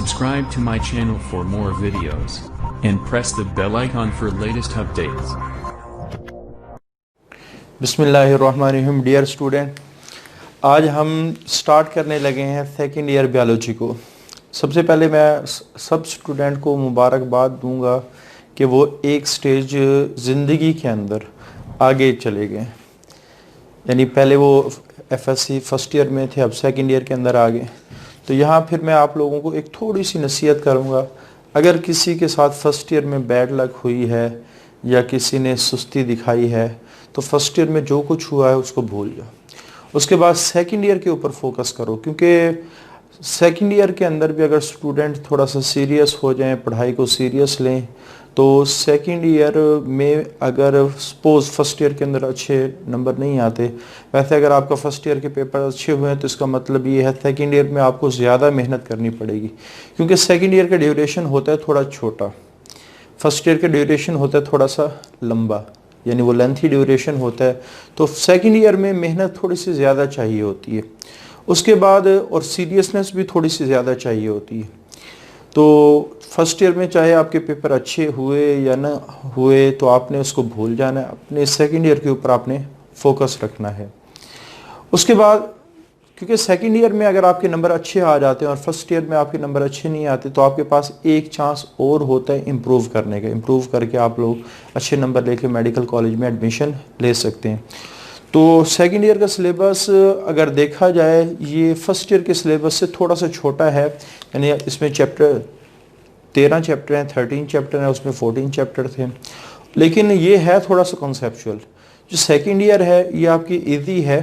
Subscribe to my channel for more videos and press the bell icon for latest updates. बिस्मिल्लाहिर्रहमानिर्रहीम। Dear student, आज हम start करने लगे हैं सेकेंड ईयर बायोलॉजी को। सबसे पहले मैं सब स्टूडेंट को मुबारकबाद दूंगा कि वो एक स्टेज ज़िंदगी के अंदर आगे चले गए। यानी पहले वो एफएससी फर्स्ट ईयर में थे, अब सेकेंड ईयर के अंदर आ गए। तो यहाँ फिर मैं आप लोगों को एक थोड़ी सी नसीहत करूँगा। अगर किसी के साथ फर्स्ट ईयर में बैड लक हुई है या किसी ने सुस्ती दिखाई है तो फर्स्ट ईयर में जो कुछ हुआ है उसको भूल जाओ। उसके बाद सेकंड ईयर के ऊपर फोकस करो, क्योंकि सेकंड ईयर के अंदर भी अगर स्टूडेंट थोड़ा सा सीरियस हो जाएं, पढ़ाई को सीरियस लें, तो सेकंड ईयर में अगर सपोज फर्स्ट ईयर के अंदर अच्छे नंबर नहीं आते, वैसे अगर आपका फर्स्ट ईयर के पेपर अच्छे हुए हैं तो इसका मतलब ये है सेकंड ईयर में आपको ज़्यादा मेहनत करनी पड़ेगी, क्योंकि सेकंड ईयर का ड्यूरेशन होता है थोड़ा छोटा, फर्स्ट ईयर का ड्यूरेशन होता है थोड़ा सा लंबा, यानी वो लेंथी ड्यूरेशन होता है। तो सेकंड ईयर में मेहनत थोड़ी सी ज़्यादा चाहिए होती है, उसके बाद और सीरियसनेस भी थोड़ी सी ज़्यादा चाहिए होती है। तो फर्स्ट ईयर में चाहे आपके पेपर अच्छे हुए या ना हुए तो आपने उसको भूल जाना है, अपने सेकंड ईयर के ऊपर आपने फोकस रखना है। उसके बाद क्योंकि सेकंड ईयर में अगर आपके नंबर अच्छे आ जाते हैं और फर्स्ट ईयर में आपके नंबर अच्छे नहीं आते तो आपके पास एक चांस और होता है इम्प्रूव करने का। इम्प्रूव करके आप लोग अच्छे नंबर लेके मेडिकल कॉलेज में एडमिशन ले सकते हैं। तो सेकंड ईयर का सिलेबस अगर देखा जाए ये फर्स्ट ईयर के सिलेबस से थोड़ा सा छोटा है, यानी इसमें चैप्टर 13 चैप्टर हैं, 13 चैप्टर हैं, उसमें 14 चैप्टर थे, लेकिन ये है थोड़ा सा कॉन्सेप्चुअल। जो सेकंड ईयर है ये आपकी इजी है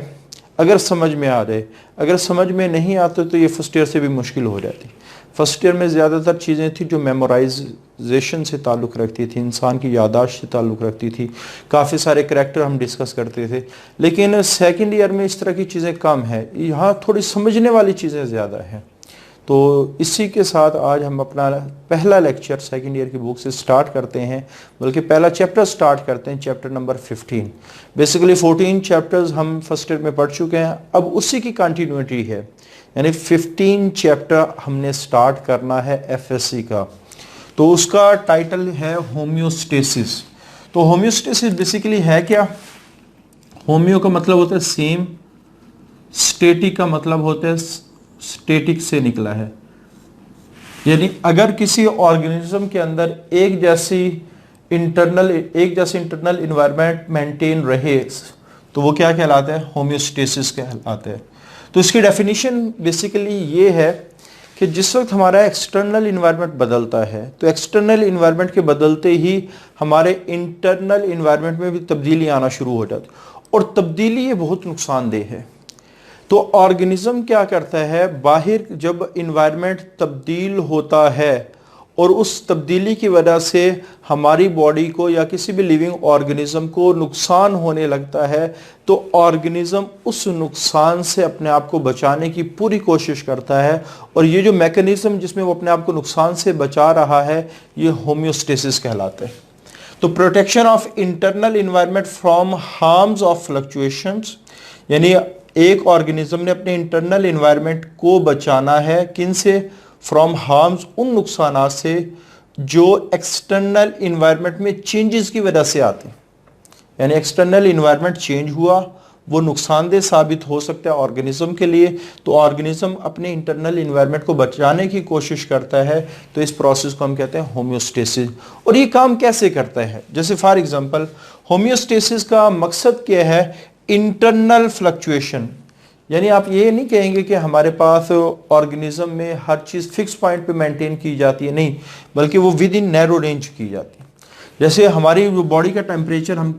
अगर समझ में आ जाए, अगर समझ में नहीं आते तो ये फर्स्ट ईयर से भी मुश्किल हो जाती। फर्स्ट ईयर में ज़्यादातर चीज़ें थी जो मेमोराइजेशन से ताल्लुक़ रखती थी, इंसान की यादाश्त से ताल्लुक़ रखती थी, काफ़ी सारे करैक्टर हम डिस्कस करते थे। लेकिन सेकंड ईयर में इस तरह की चीज़ें कम है, यहाँ थोड़ी समझने वाली चीज़ें ज़्यादा हैं। तो इसी के साथ आज हम अपना पहला लेक्चर सेकंड ईयर की बुक से स्टार्ट करते हैं, बल्कि पहला चैप्टर स्टार्ट करते हैं, चैप्टर नंबर 15। बेसिकली 14 चैप्टर्स हम फर्स्ट ईयर में पढ़ चुके हैं, अब उसी की कंटिन्यूटी है, यानी 15 चैप्टर हमने स्टार्ट करना है एफएससी का। तो उसका टाइटल है होम्योस्टेसिस। तो होम्योस्टेसिस बेसिकली है क्या? होम्यो का मतलब होता है सेम, स्टेटिक का मतलब होता है स्टेटिक से निकला है, यानी अगर किसी ऑर्गेनिज्म के अंदर एक जैसी इंटरनल इन्वायरमेंट मेंटेन रहे तो वो क्या कहलाता है? होम्योस्टेसिस कहलाता है। तो इसकी डेफिनेशन बेसिकली ये है कि जिस वक्त हमारा एक्सटर्नल इन्वायरमेंट बदलता है तो एक्सटर्नल इन्वायरमेंट के बदलते ही हमारे इंटरनल इन्वायरमेंट में भी तब्दीली आना शुरू हो जाती है, और तब्दीली ये बहुत नुकसानदेह है। तो ऑर्गेनिज्म क्या करता है, बाहर जब इन्वायरमेंट तब्दील होता है और उस तब्दीली की वजह से हमारी बॉडी को या किसी भी लिविंग ऑर्गेनिज्म को नुकसान होने लगता है, तो ऑर्गेनिज्म उस नुकसान से अपने आप को बचाने की पूरी कोशिश करता है। और ये जो मैकेनिज्म जिसमें वो अपने आप को नुकसान से बचा रहा है ये होम्योस्टेसिस कहलाता है। तो protection of internal environment from harms of fluctuations, यानी एक ऑर्गेनिज्म ने अपने इंटरनल इन्वायरमेंट को बचाना है, किन से? फ्रॉम हार्म्स, उन नुकसानात से जो एक्सटर्नल इन्वायरमेंट में चेंजेस की वजह से आते हैं। यानी एक्सटर्नल इन्वायरमेंट चेंज हुआ, वो नुकसानदेह साबित हो सकता है ऑर्गेनिज्म के लिए, तो ऑर्गेनिज्म अपने इंटरनल इन्वायरमेंट को बचाने की कोशिश करता है। तो इस प्रोसेस को हम कहते हैं होम्योस्टेसिस। और ये काम कैसे करता है? जैसे फॉर एग्जांपल होम्योस्टेसिस का मकसद क्या है? इंटरनल फ्लक्चुएशन, यानी आप ये नहीं कहेंगे कि हमारे पास ऑर्गेनिज्म में हर चीज़ फिक्स पॉइंट पे मेंटेन की जाती है, नहीं, बल्कि वो विद इन नैरो रेंज की जाती है। जैसे हमारी बॉडी का टेम्परेचर हम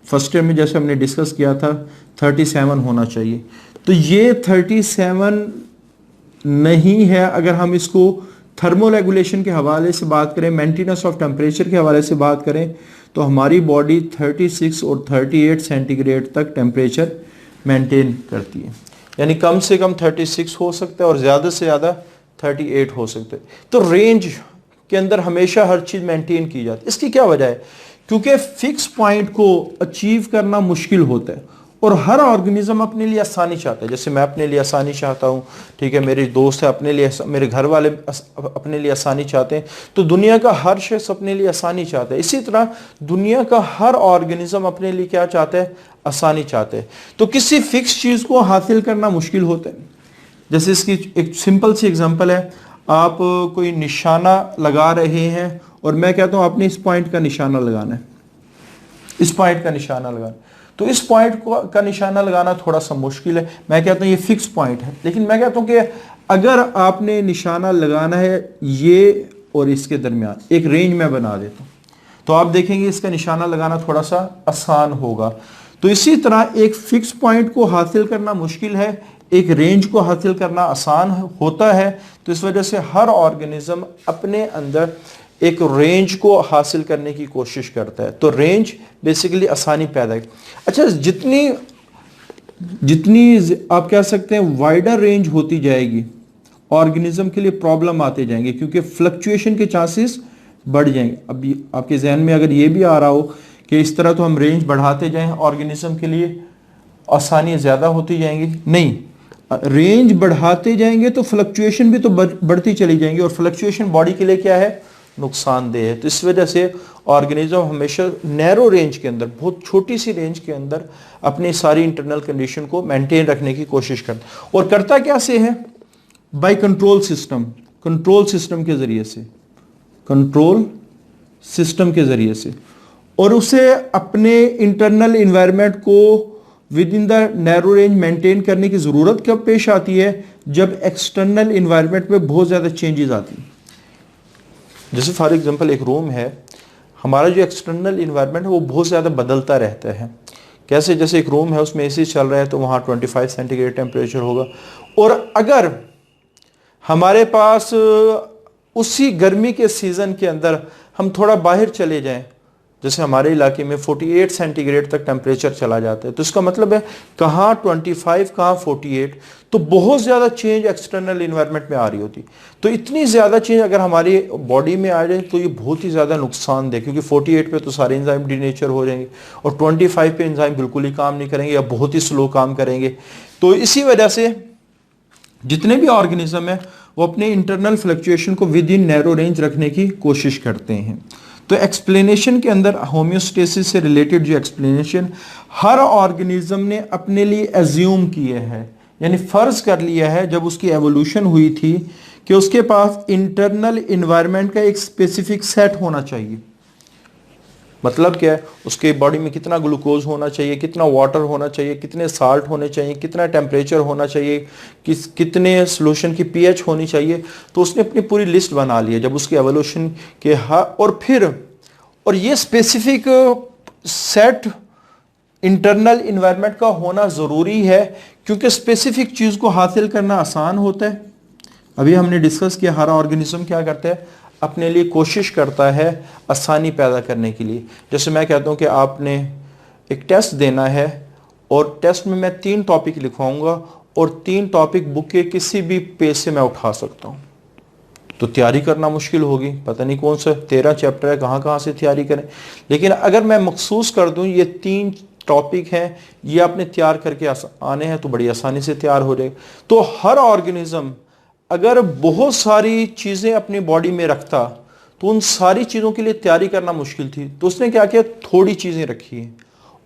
फर्स्ट ईयर में जैसे हमने डिस्कस किया था 37 होना चाहिए, तो ये 37 नहीं है। अगर हम इसको थर्मोरेगुलेशन के हवाले से बात करें, मेंटेनेंस ऑफ टेम्परेचर के हवाले से बात करें, तो हमारी बॉडी 36 और 38 सेंटीग्रेड तक टेम्परेचर मेंटेन करती है, यानी कम से कम 36 हो सकता है और ज़्यादा से ज़्यादा 38 हो सकता है। तो रेंज के अंदर हमेशा हर चीज़ मेंटेन की जाती है। इसकी क्या वजह है? क्योंकि फिक्स पॉइंट को अचीव करना मुश्किल होता है और हर ऑर्गेनिज्म अपने लिए आसानी चाहता है। जैसे मैं अपने लिए आसानी चाहता हूँ, ठीक है, मेरे दोस्त है अपने लिए, मेरे घर वाले अपने लिए आसानी चाहते हैं, तो दुनिया का हर शख्स अपने लिए आसानी चाहता है। इसी तरह दुनिया का हर ऑर्गेनिज्म अपने लिए क्या चाहता है? आसानी चाहते हैं। तो किसी फिक्स चीज को हासिल करना मुश्किल होता है। जैसे इसकी एक सिंपल सी एग्जांपल है, आप कोई निशाना लगा रहे हैं और मैं कहता हूं आपने इस पॉइंट का निशाना लगाना है, इस पॉइंट का निशाना लगाना, तो इस पॉइंट का निशाना लगाना थोड़ा सा मुश्किल है। मैं कहता हूं ये फिक्स पॉइंट है, लेकिन मैं कहता हूं कि अगर आपने निशाना लगाना है ये और इसके दरमियान एक रेंज में बना देता हूं, तो आप देखेंगे इसका निशाना लगाना थोड़ा सा आसान होगा। तो इसी तरह एक फिक्स पॉइंट को हासिल करना मुश्किल है, एक रेंज को हासिल करना आसान होता है। तो इस वजह से हर ऑर्गेनिज्म अपने अंदर एक रेंज को हासिल करने की कोशिश करता है। तो रेंज बेसिकली आसानी पैदा है। अच्छा, जितनी आप कह सकते हैं वाइडर रेंज होती जाएगी, ऑर्गेनिज्म के लिए प्रॉब्लम आते जाएंगे, क्योंकि फ्लक्चुएशन के चांसेस बढ़ जाएंगे। अभी आपके जहन में अगर ये भी आ रहा हो कि इस तरह तो हम रेंज बढ़ाते जाएं, ऑर्गेनिज्म के लिए आसानी ज्यादा होती जाएंगी, नहीं, रेंज बढ़ाते जाएंगे तो फ्लक्चुएशन भी तो बढ़ती चली जाएंगी, और फ्लक्चुएशन बॉडी के लिए क्या है? नुकसानदेह है। तो इस वजह से ऑर्गेनिज्म हमेशा नैरो रेंज के अंदर, बहुत छोटी सी रेंज के अंदर अपनी सारी इंटरनल कंडीशन को मेंटेन रखने की कोशिश करता है। और करता क्या से है? By control system, control system के जरिए से, कंट्रोल सिस्टम के जरिए से, और उसे अपने इंटरनल इन्वायरमेंट को with in the narrow range maintain करने की जरूरत कब पेश आती है? जब एक्सटर्नल इन्वायरमेंट में बहुत ज्यादा चेंजेस आती हैं। जैसे फॉर एग्जांपल एक रूम है, हमारा जो एक्सटर्नल इन्वायरमेंट है वो बहुत ज्यादा बदलता रहता है। कैसे? जैसे एक रूम है उसमें एसी चल रहा है तो वहाँ 25 सेंटीग्रेड टेम्परेचर होगा, और अगर हमारे पास उसी गर्मी के सीजन के अंदर हम थोड़ा बाहर चले जाएं, जैसे हमारे इलाके में 48 सेंटीग्रेड तक टेम्परेचर चला जाता है, तो इसका मतलब है कहाँ 25 कहाँ 48, तो बहुत ज़्यादा चेंज एक्सटर्नल इन्वायरमेंट में आ रही होती। तो इतनी ज़्यादा चेंज अगर हमारी बॉडी में आ जाए तो ये बहुत ही ज़्यादा नुकसानदेह, क्योंकि 48 पे तो सारे एंजाइम डीनेचर हो जाएंगे, और 25 पे एंजाइम बिल्कुल ही काम नहीं करेंगे या बहुत ही स्लो काम करेंगे। तो इसी वजह से जितने भी ऑर्गेनिज्म है वो अपने इंटरनल फ्लक्चुएशन को विद इन नैरो रेंज रखने की कोशिश करते हैं। तो एक्सप्लेनेशन के अंदर होम्योस्टेसिस से रिलेटेड जो एक्सप्लेनेशन हर ऑर्गेनिज्म ने अपने लिए एज्यूम किए हैं, यानी फर्ज कर लिया है जब उसकी एवोल्यूशन हुई थी कि उसके पास इंटरनल इन्वायरमेंट का एक स्पेसिफिक सेट होना चाहिए। मतलब क्या है? उसके बॉडी में कितना ग्लूकोज होना चाहिए, कितना वाटर होना चाहिए, कितने साल्ट होने चाहिए, कितना टेम्परेचर होना चाहिए, कितने सोल्यूशन की पीएच होनी चाहिए। तो उसने अपनी पूरी लिस्ट बना ली है जब उसकी एवोल्यूशन के और ये स्पेसिफिक सेट इंटरनल इन्वायरमेंट का होना ज़रूरी है, क्योंकि स्पेसिफिक चीज़ को हासिल करना आसान होता है। अभी हमने डिस्कस किया हर ऑर्गेनिज्म क्या करता है? अपने लिए कोशिश करता है आसानी पैदा करने के लिए। जैसे मैं कहता हूँ कि आपने एक टेस्ट देना है और टेस्ट में मैं 3 टॉपिक लिखवाऊंगा और 3 टॉपिक बुक के किसी भी पेज से मैं उठा सकता हूँ, तो तैयारी करना मुश्किल होगी, पता नहीं कौन सा 13 चैप्टर है, कहाँ से तैयारी करें। लेकिन अगर मैं मखसूस कर दूँ ये 3 टॉपिक हैं, ये आपने तैयार करके आने हैं, तो बड़ी आसानी से तैयार हो जाएगा। तो हर ऑर्गेनिज्म अगर बहुत सारी चीज़ें अपनी बॉडी में रखता तो उन सारी चीज़ों के लिए तैयारी करना मुश्किल थी। तो उसने क्या किया? थोड़ी चीज़ें रखी हैं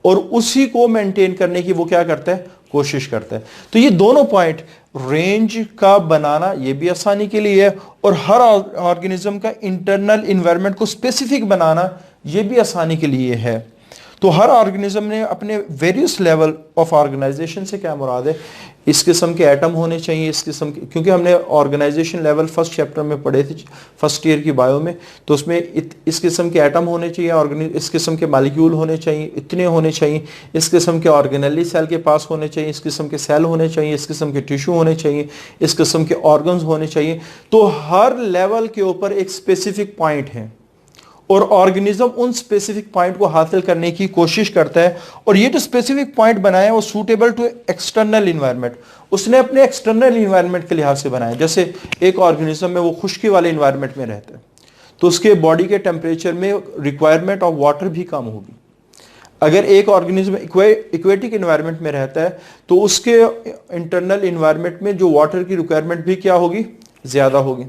और उसी को मेंटेन करने की वो क्या करता है? कोशिश करता है। तो ये दोनों पॉइंट, रेंज का बनाना ये भी आसानी के लिए है, और हर ऑर्गेनिज्म का इंटरनल इन्वायरमेंट को स्पेसिफिक बनाना ये भी आसानी के लिए है। तो हर ऑर्गेनिज्म ने अपने वेरियस लेवल ऑफ ऑर्गेनाइजेशन से क्या मुराद है? इस किस्म के एटम होने चाहिए, इस किस्म के, क्योंकि हमने ऑर्गेनाइजेशन लेवल फर्स्ट चैप्टर में पढ़े थे, फर्स्ट ईयर की बायो में, तो उसमें इस किस्म के एटम होने चाहिए, इस किस्म के मालिक्यूल होने चाहिए, इतने होने चाहिए, इस किस्म के ऑर्गेनेली सेल के पास होने चाहिए, इस किस्म के सेल होने चाहिए, इस किस्म के टिश्यू होने चाहिए, इस किस्म के ऑर्गन्स होने चाहिए। तो हर लेवल के ऊपर एक स्पेसिफिक पॉइंट है और ऑर्गेनिज्म उन स्पेसिफिक पॉइंट को हासिल करने की कोशिश करता है, और ये जो स्पेसिफिक पॉइंट बनाया है वो सूटेबल टू एक्सटर्नल इन्वायरमेंट, उसने अपने एक्सटर्नल इन्वायरमेंट के लिहाज से बनाया। जैसे एक ऑर्गेनिज्म में वो खुश्की वाले इन्वायरमेंट में रहता है तो उसके बॉडी के टेम्परेचर में रिक्वायरमेंट ऑफ वाटर भी कम होगी। अगर एक ऑर्गेनिज्म इक्वेटिक एनवायरनमेंट में रहता है तो उसके इंटरनल एनवायरनमेंट में जो वाटर की रिक्वायरमेंट भी क्या होगी, ज्यादा होगी।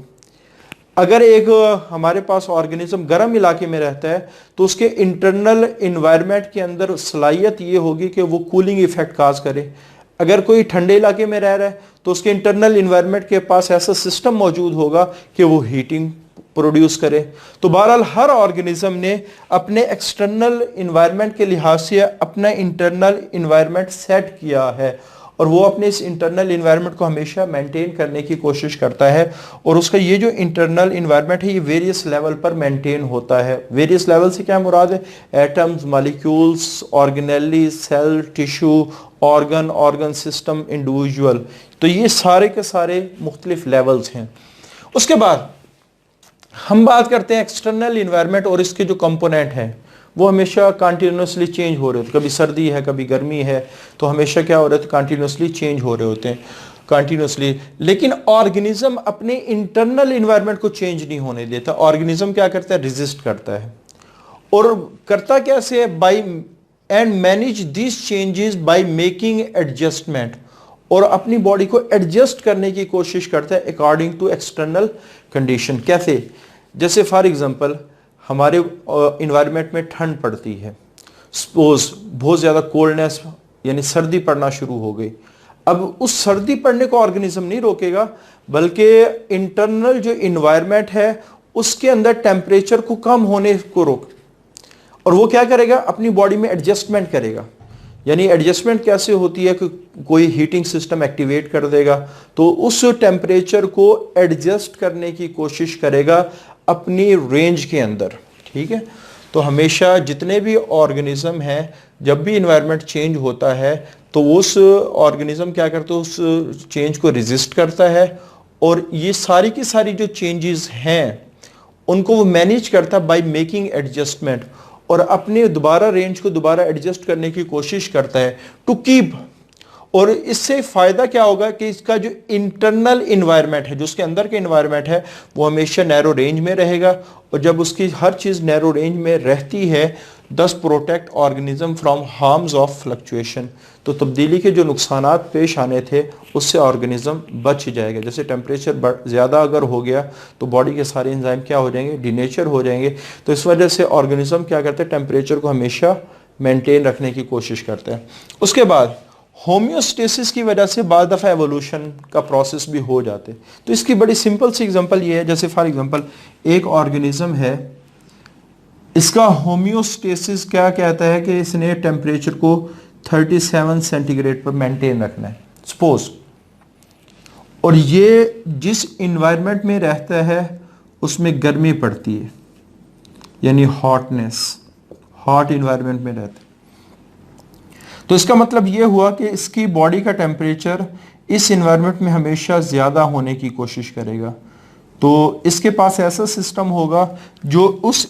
अगर एक हमारे पास ऑर्गेनिज्म गर्म इलाके में रहता है तो उसके इंटरनल एनवायरनमेंट के अंदर सलाहियत ये होगी कि वो कूलिंग इफेक्ट काज करे। अगर कोई ठंडे इलाके में रह रहा है तो उसके इंटरनल एनवायरनमेंट के पास ऐसा सिस्टम मौजूद होगा कि वो हीटिंग प्रोड्यूस करे। तो बहरहाल हर ऑर्गेनिज्म ने अपने एक्सटर्नल एनवायरनमेंट के लिहाज से अपना इंटरनल एनवायरनमेंट सेट किया है और वो अपने इस इंटरनल एनवायरनमेंट को हमेशा मेंटेन करने की कोशिश करता है। और उसका ये जो इंटरनल एनवायरनमेंट है ये वेरियस लेवल पर मेंटेन होता है। वेरियस लेवल से क्या मुराद है, atoms, molecules, organelle, cell, tissue, organ system, individual. तो ये सारे के सारे मुख्तलिफ लेवल्स हैं। उसके बाद हम बात करते हैं एक्सटर्नल एनवायरनमेंट और इसके जो कंपोनेंट हैं वो हमेशा कंटिन्यूसली चेंज हो रहे होते हैं। कभी सर्दी है, कभी गर्मी है, तो हमेशा क्या हो रहा है, कंटिन्यूसली चेंज हो रहे होते हैं कंटिन्यूसली। लेकिन ऑर्गेनिज्म अपने इंटरनल एनवायरनमेंट को चेंज नहीं होने देता। ऑर्गेनिज्म क्या करता है, रेजिस्ट करता है। और करता कैसे है, by and manage this changes by making adjustment, और अपनी बॉडी को एडजस्ट करने की कोशिश करता है अकॉर्डिंग टू एक्सटर्नल कंडीशन। कैसे, जैसे फॉर एग्जांपल हमारे इन्वायरमेंट में ठंड पड़ती है, सपोज बहुत ज़्यादा कोल्डनेस यानी सर्दी पड़ना शुरू हो गई। अब उस सर्दी पड़ने को ऑर्गेनिज्म नहीं रोकेगा, बल्कि इंटरनल जो इन्वायरमेंट है उसके अंदर टेम्परेचर को कम होने को रोक, और वो क्या करेगा, अपनी बॉडी में एडजस्टमेंट करेगा। यानी एडजस्टमेंट कैसे होती है कि कोई हीटिंग सिस्टम एक्टिवेट कर देगा तो उस टेम्परेचर को एडजस्ट करने की कोशिश करेगा अपनी रेंज के अंदर। ठीक है, तो हमेशा जितने भी ऑर्गेनिज्म हैं, जब भी इन्वायरमेंट चेंज होता है तो उस ऑर्गेनिज्म क्या करता है, उस चेंज को रेजिस्ट करता है, और ये सारी की सारी जो चेंजेस हैं उनको वो मैनेज करता है बाय मेकिंग एडजस्टमेंट, और अपने दोबारा रेंज को दोबारा एडजस्ट करने की कोशिश करता है टू कीप। और इससे फायदा क्या होगा कि इसका जो इंटरनल इन्वायरमेंट है, जो उसके अंदर के इन्वायरमेंट है, वो हमेशा नैरो रेंज में रहेगा। और जब उसकी हर चीज़ नैरो रेंज में रहती है, दस protect organism from harms of fluctuation, तो तब्दीली के जो नुकसानात पेश आने थे उससे ऑर्गेनिज्म बच जाएगा। जैसे टेम्परेचर ज़्यादा अगर हो गया तो बॉडी के सारे एंजाइम क्या हो जाएंगे, डिनेचर हो जाएंगे। तो इस वजह से ऑर्गेनिज्म क्या करते हैं, टेम्परेचर को हमेशा मेंटेन रखने की कोशिश करते हैं। उसके बाद होम्योस्टेसिस की वजह से बाद दफ़ा एवोल्यूशन का प्रोसेस भी हो जाते। तो इसकी बड़ी सिंपल सी एग्जांपल ये है, जैसे फॉर एग्जांपल एक ऑर्गेनिज्म है, इसका होम्योस्टेसिस क्या कहता है कि इसने टेम्परेचर को 37 सेंटीग्रेड पर मेंटेन रखना है सपोज, और ये जिस इन्वायरमेंट में रहता है उसमें गर्मी पड़ती है, यानी हॉटनेस, हॉट इन्वायरमेंट में रहता है। तो इसका मतलब ये हुआ कि इसकी बॉडी का टेम्परेचर इस इन्वायरमेंट में हमेशा ज़्यादा होने की कोशिश करेगा। तो इसके पास ऐसा सिस्टम होगा जो उस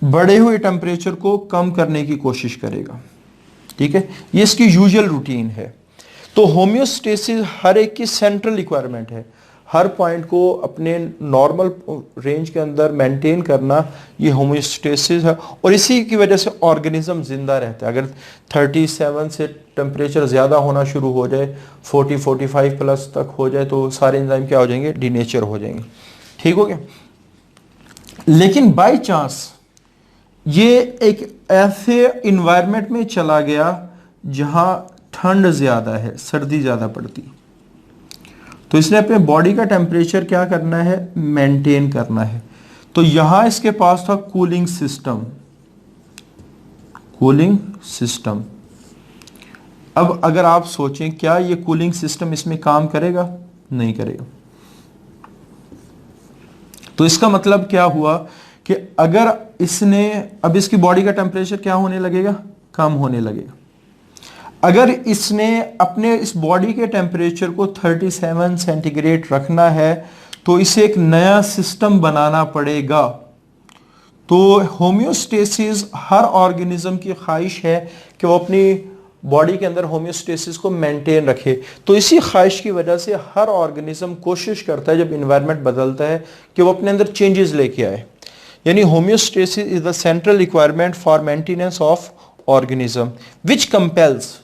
बढ़े हुए टेम्परेचर को कम करने की कोशिश करेगा। ठीक है, ये इसकी यूजुअल रूटीन है। तो होम्योस्टेसिस हर एक की सेंट्रल रिक्वायरमेंट है, हर पॉइंट को अपने नॉर्मल रेंज के अंदर मेंटेन करना, ये होम्योस्टेसिस है। और इसी की वजह से ऑर्गेनिज्म जिंदा रहता है। अगर 37 से टेम्परेचर ज़्यादा होना शुरू हो जाए, 40-45 प्लस तक हो जाए, तो सारे एंजाइम क्या हो जाएंगे, डिनेचर हो जाएंगे। ठीक हो गया। लेकिन बाय चांस ये एक ऐसे इन्वायरमेंट में चला गया जहां ठंड ज़्यादा है, सर्दी ज़्यादा पड़ती, तो इसने अपने बॉडी का टेम्परेचर क्या करना है, मेंटेन करना है। तो यहां इसके पास था कूलिंग सिस्टम, कूलिंग सिस्टम। अब अगर आप सोचें क्या ये कूलिंग सिस्टम इसमें काम करेगा, नहीं करेगा। तो इसका मतलब क्या हुआ कि अगर इसने, अब इसकी बॉडी का टेम्परेचर क्या होने लगेगा, कम होने लगेगा। अगर इसने अपने इस बॉडी के टेम्परेचर को 37 सेंटीग्रेड रखना है तो इसे एक नया सिस्टम बनाना पड़ेगा। तो होम्योस्टेसिस हर ऑर्गेनिज्म की ख्वाहिश है कि वो अपनी बॉडी के अंदर होम्योस्टेसिस को मेंटेन रखे। तो इसी ख्वाहिश की वजह से हर ऑर्गेनिज्म कोशिश करता है जब इन्वायरमेंट बदलता है कि वो अपने अंदर चेंजेस लेके आए। यानी homeostasis is the central requirement for maintenance of organism which compels,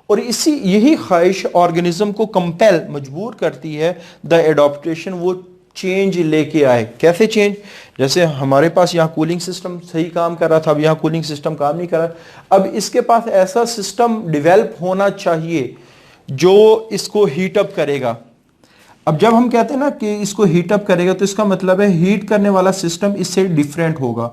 और इसी यही ख्वाहिश ऑर्गेनिज्म को कंपेल मजबूर करती है द एडॉप्टेशन, वो चेंज लेके आए। कैसे चेंज? जैसे हमारे पास यहाँ कूलिंग सिस्टम सही काम कर रहा था, अब यहाँ कूलिंग सिस्टम काम नहीं कर रहा, अब इसके पास ऐसा सिस्टम डेवलप होना चाहिए जो इसको हीट अप करेगा। अब जब हम कहते हैं ना कि इसको हीट अप करेगा, तो इसका मतलब है हीट करने वाला सिस्टम इससे डिफरेंट होगा।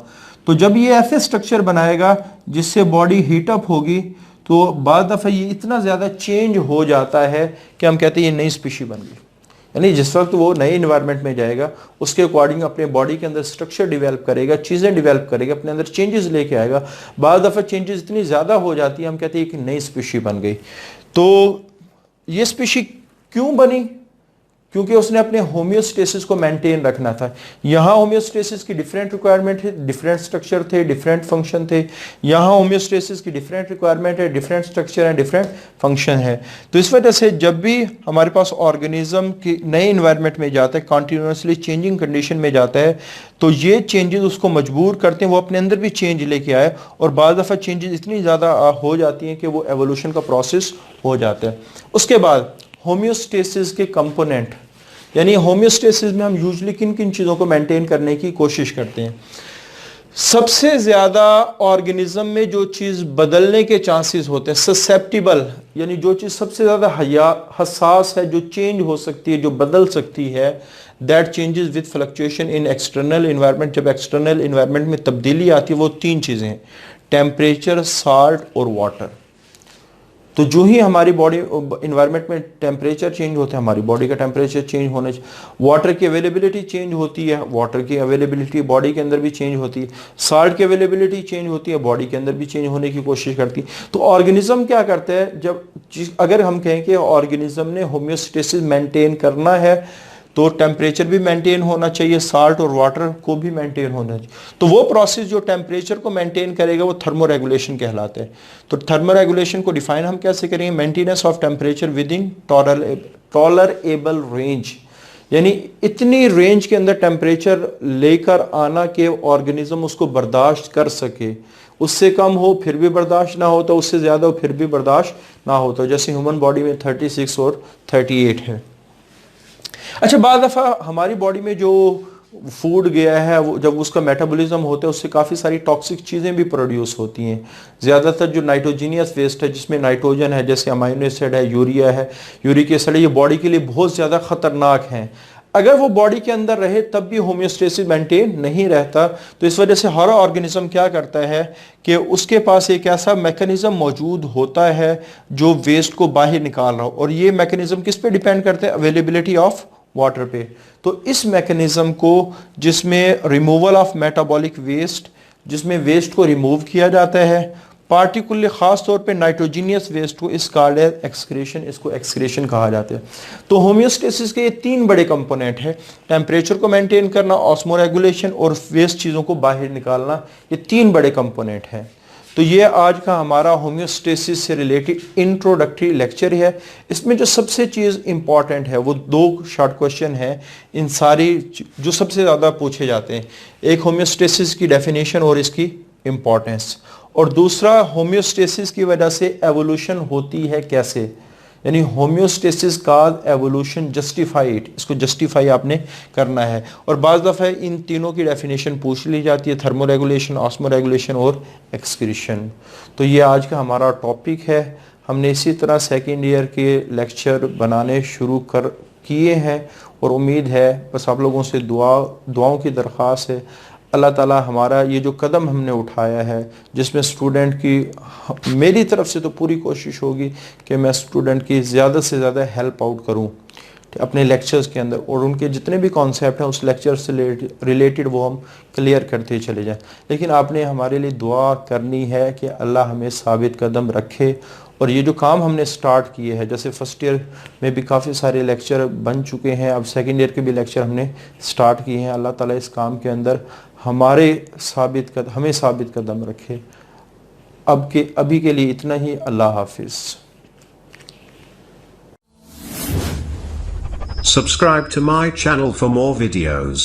तो जब ये ऐसे स्ट्रक्चर बनाएगा जिससे बॉडी हीट अप होगी, तो बाद दफ़ा ये इतना ज़्यादा चेंज हो जाता है कि हम कहते हैं ये नई स्पीशी बन गई। यानी जिस वक्त वो नए इन्वायरमेंट में जाएगा, उसके अकॉर्डिंग अपने बॉडी के अंदर स्ट्रक्चर डेवलप करेगा, चीज़ें डेवलप करेगा, अपने अंदर चेंजेस लेके आएगा। बाद दफ़ा चेंजेस इतनी ज़्यादा हो जाती है, हम कहते हैं कि नई स्पीशी बन गई। तो ये स्पीशी क्यों बनी? क्योंकि उसने अपने होम्योस्टेसिस को मेंटेन रखना था। यहाँ होम्योस्टेसिस की डिफरेंट रिक्वायरमेंट है, डिफरेंट स्ट्रक्चर थे, डिफरेंट फंक्शन थे। यहाँ होम्योस्टेसिस की डिफरेंट रिक्वायरमेंट है, डिफरेंट स्ट्रक्चर है, डिफरेंट फंक्शन है। तो इस वजह से जब भी हमारे पास ऑर्गेनिज्म की नए इन्वायरमेंट में जाता है, कॉन्टिन्यूसली चेंजिंग कंडीशन में जाता है, तो ये चेंजेस उसको मजबूर करते हैं वो अपने अंदर भी चेंज लेके आए, और बाद दफ़ा चेंजेस इतनी ज़्यादा हो जाती हैं कि वो एवोल्यूशन का प्रोसेस हो जाता है। उसके बाद होम्योस्टेसिस के कंपोनेंट, यानी होम्योस्टेसिस में हम यूजुअली किन किन चीज़ों को मेंटेन करने की कोशिश करते हैं। सबसे ज़्यादा ऑर्गेनिज्म में जो चीज़ बदलने के चांसेस होते हैं, ससेप्टिबल, यानी जो चीज़ सबसे ज़्यादा हसास है, जो चेंज हो सकती है, जो बदल सकती है, that changes with fluctuation in external environment. जब एक्सटर्नल इन्वायरमेंट में तब्दीली आती है, वो तीन चीज़ें हैं, टेम्परेचर, साल्ट और वाटर। तो जो ही हमारी बॉडी इन्वायरमेंट में टेम्परेचर चेंज होता है, हमारी बॉडी का टेम्परेचर चेंज होने, वाटर की अवेलेबिलिटी चेंज होती है, वाटर की अवेलेबिलिटी बॉडी के अंदर भी चेंज होती है, साल्ट की अवेलेबिलिटी चेंज होती है, बॉडी के अंदर भी चेंज होने की कोशिश करती है। तो ऑर्गेनिज्म क्या करता है, जब अगर हम कहें कि ऑर्गेनिज्म ने होम्योस्टेसिस मेंटेन करना है, तो टेम्परेचर भी मेंटेन होना चाहिए, साल्ट और वाटर को भी मेंटेन होना चाहिए। तो वो प्रोसेस जो टेम्परेचर को मेंटेन करेगा वो थर्मोरेगुलेशन कहलाता है। तो थर्मोरेगुलेशन को डिफाइन हम कैसे करेंगे? Maintenance of temperature with in tolerable range, यानी इतनी रेंज के अंदर टेम्परेचर लेकर आना कि ऑर्गेनिज्म उसको बर्दाश्त कर सके। उससे कम हो फिर भी बर्दाश्त ना हो, तो उससे ज़्यादा हो फिर भी बर्दाश्त ना हो। तो जैसे ह्यूमन बॉडी में 36 और 38 है। अच्छा, बाद दफ़ा हमारी बॉडी में जो फूड गया है, वो जब उसका मेटाबॉलिज्म होता है, उससे काफ़ी सारी टॉक्सिक चीज़ें भी प्रोड्यूस होती हैं। ज़्यादातर जो नाइट्रोजीनियस वेस्ट है, जिसमें नाइट्रोजन है, जैसे अमाइनो एसिड है, यूरिया है, यूरिक एसिड है, ये बॉडी के लिए बहुत ज़्यादा ख़तरनाक हैं। अगर वो बॉडी के अंदर रहे तब भी होम्योस्टेसिस मेंटेन नहीं रहता। तो इस वजह से हर ऑर्गेनिज्म क्या करता है कि उसके पास एक ऐसा मैकेनिज्म मौजूद होता है जो वेस्ट को बाहर निकाल रहा हो, और ये मैकेनिज्म किस पे डिपेंड करते हैं? अवेलेबिलिटी ऑफ वाटर पे। तो इस मैकेनिज्म को, जिसमें रिमूवल ऑफ मेटाबॉलिक वेस्ट, जिसमें वेस्ट को रिमूव किया जाता है, पार्टिकुलरली खास तौर पे नाइट्रोजीनियस वेस्ट को, इस कॉल्ड एक्सक्रीशन, इसको एक्सक्रीशन कहा जाता है। तो होम्योस्टेसिस के ये तीन बड़े कंपोनेंट हैं, टेम्परेचर को मेंटेन करना, ऑस्मोरेगुलेशन और वेस्ट चीज़ों को बाहर निकालना, ये तीन बड़े कंपोनेंट हैं। तो ये आज का हमारा होम्योस्टेसिस से रिलेटेड इंट्रोडक्टरी लेक्चर है। इसमें जो सबसे चीज़ इंपॉर्टेंट है वो दो शॉर्ट क्वेश्चन है इन सारी जो सबसे ज़्यादा पूछे जाते हैं। एक होम्योस्टेसिस की डेफिनेशन और इसकी इम्पॉर्टेंस, और दूसरा होम्योस्टेसिस की वजह से एवोल्यूशन होती है कैसे, यानी होम्योस्टेसिस का एवोल्यूशन जस्टिफाइड, इसको जस्टिफाई आपने करना है। और बाज़ दफ़ा इन तीनों की डेफिनेशन पूछ ली जाती है, थर्मोरेगुलेशन, ऑस्मोरेगुलेशन और एक्सक्रीशन। तो ये आज का हमारा टॉपिक है। हमने इसी तरह सेकेंड ईयर के लेक्चर बनाने शुरू किए हैं, और उम्मीद है बस आप लोगों से दुआओं की दरख्वास्त है। अल्लाह ताला हमारा ये जो कदम हमने उठाया है, जिसमें स्टूडेंट की, मेरी तरफ से तो पूरी कोशिश होगी कि मैं स्टूडेंट की ज़्यादा से ज़्यादा हेल्प आउट करूं अपने लेक्चर्स के अंदर, और उनके जितने भी कॉन्सेप्ट हैं उस लेक्चर से रिलेटेड वो हम क्लियर करते चले जाएं। लेकिन आपने हमारे लिए दुआ करनी है कि अल्लाह हमें साबित कदम रखे, और ये जो काम हमने स्टार्ट किए हैं, जैसे फर्स्ट ईयर में भी काफ़ी सारे लेक्चर बन चुके हैं, अब सेकेंड ईयर के भी लेक्चर हमने स्टार्ट किए हैं। अल्लाह ताला इस काम के अंदर हमें साबित कदम रखे। अभी के लिए इतना ही। अल्लाह हाफिज़। Subscribe to my channel for more videos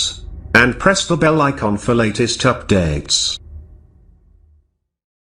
and press the bell icon for latest updates.